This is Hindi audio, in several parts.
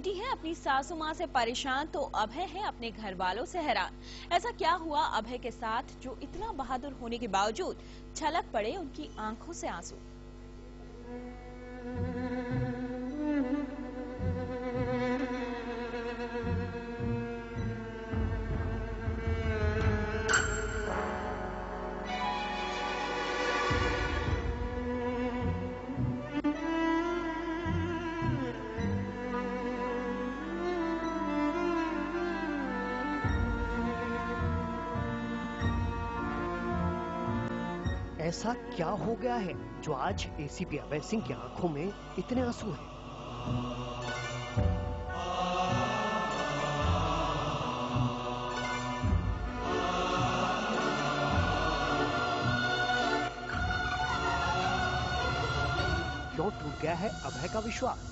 बेटी है अपनी सासू माँ से परेशान तो अभय है अपने घर वालों से हैरान। ऐसा क्या हुआ अभय के साथ जो इतना बहादुर होने के बावजूद छलक पड़े उनकी आंखों से आंसू। ऐसा क्या हो गया है जो आज एसीपी अभय सिंह की आंखों में इतने आंसू हैं? क्यों टूट गया है अभय का विश्वास?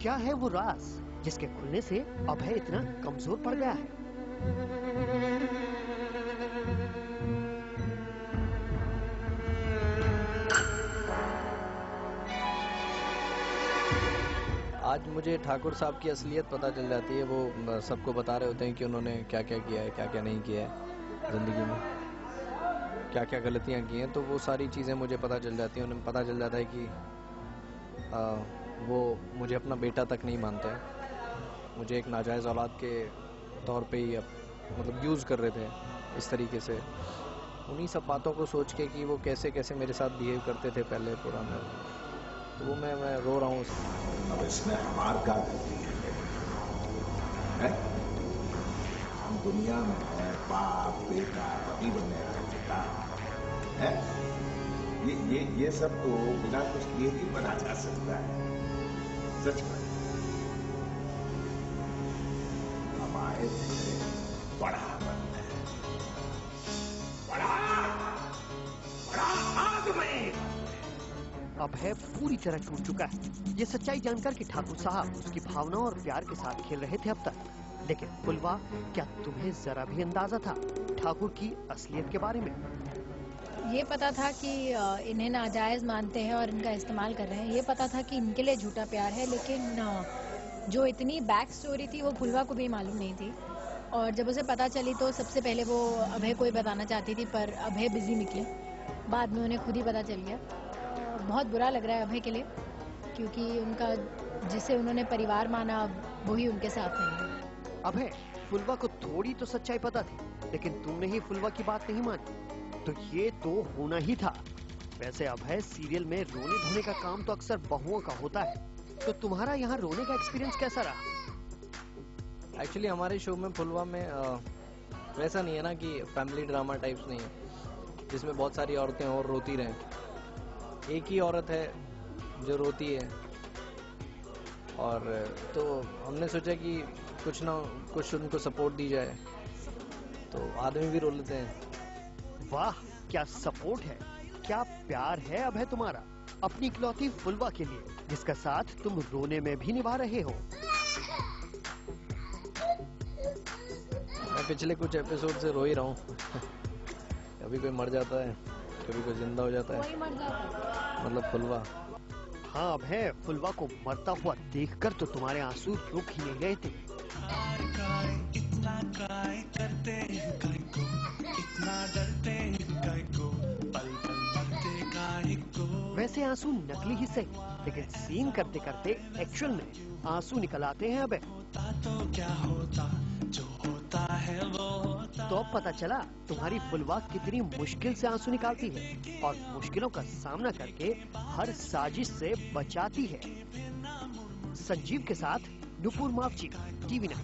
क्या है वो राज जिसके खुलने से अभय इतना कमजोर पड़ गया है? आज मुझे ठाकुर साहब की असलियत पता चल जाती है। वो सबको बता रहे होते हैं कि उन्होंने क्या क्या किया है, क्या क्या नहीं किया है ज़िंदगी में, क्या क्या गलतियां की हैं। तो वो सारी चीज़ें मुझे पता चल जाती हैं। उन्हें पता चल जाता है कि वो मुझे अपना बेटा तक नहीं मानते हैं। मुझे एक नाजायज़ औलाद के तौर पे ही मतलब यूज़ कर रहे थे इस तरीके से। उन्हीं सब बातों को सोच के कि वो कैसे कैसे मेरे साथ बिहेव करते थे पहले पुराना, तो वो मैं रो रहा हूँ। अब इसमें हमार क्या गलती है? हम दुनिया में है बाप बेटा पति बनने बेटा है। ये सब तो बिना कुछ किए ही बना जा सकता है। सच में हम आए थे बड़ा बनना है, बड़ा आदमी। अभय पूरी तरह टूट चुका है। ये सच्चाई जानकर कि ठाकुर साहब उसकी भावनाओं और प्यार के साथ खेल रहे थे अब तक। लेकिन फुलवा, क्या तुम्हें जरा भी अंदाजा था ठाकुर की असलियत के बारे में? ये पता था कि इन्हें नाजायज मानते हैं और इनका इस्तेमाल कर रहे हैं। ये पता था कि इनके लिए झूठा प्यार है, लेकिन जो इतनी बैक स्टोरी थी वो फुलवा को भी मालूम नहीं थी। और जब उसे पता चली तो सबसे पहले वो अभय को ही बताना चाहती थी, पर अभय बिजी निकले। बाद में उन्हें खुद ही पता चल गया। बहुत बुरा लग रहा है अभय के लिए, क्योंकि उनका जिसे उन्होंने परिवार माना वही उनके साथ नहीं है। अभय, फुलवा को थोड़ी तो सच्चाई पता थी, लेकिन तुमने ही फुलवा की बात नहीं मानी, तो ये तो होना ही था। वैसे अभय, सीरियल में रोने धोने का काम तो अक्सर बहुओं का होता है, तो तुम्हारा यहाँ रोने का एक्सपीरियंस कैसा रहा? एक्चुअली हमारे शो में फुलवा में वैसा नहीं है ना कि फैमिली ड्रामा टाइप्स नहीं है जिसमें बहुत सारी औरतें और रोती रहें। एक ही औरत है जो रोती है, और तो हमने सोचा कि कुछ ना कुछ उनको सपोर्ट दी जाए, तो आदमी भी रो लेते हैं। वाह, क्या सपोर्ट है, क्या प्यार है अभय तुम्हारा अपनी इकलौती फुलवा के लिए, जिसका साथ तुम रोने में भी निभा रहे हो। मैं पिछले कुछ एपिसोड से रो ही रहा हूँ। कभी कोई मर जाता है, कभी कोई जिंदा हो जाता है। कोई मर जाता है मतलब फुलवा। हाँ अभय, फुलवा को मरता हुआ देखकर तो तुम्हारे आंसू रुक ही नहीं रहे थे। इतना काय करते काय को, इतना डरते काय को, पल पल मरते काय को। वैसे आंसू नकली ही सही, लेकिन सीन करते करते एक्चुअल में आंसू निकल आते हैं अभय। होता तो क्या होता, जो होता है वो होता। तो अब पता चला तुम्हारी फुलवा कितनी मुश्किल से आंसू निकालती है और मुश्किलों का सामना करके हर साजिश से बचाती है। संजीव के साथ नुपुर मावची, TV9।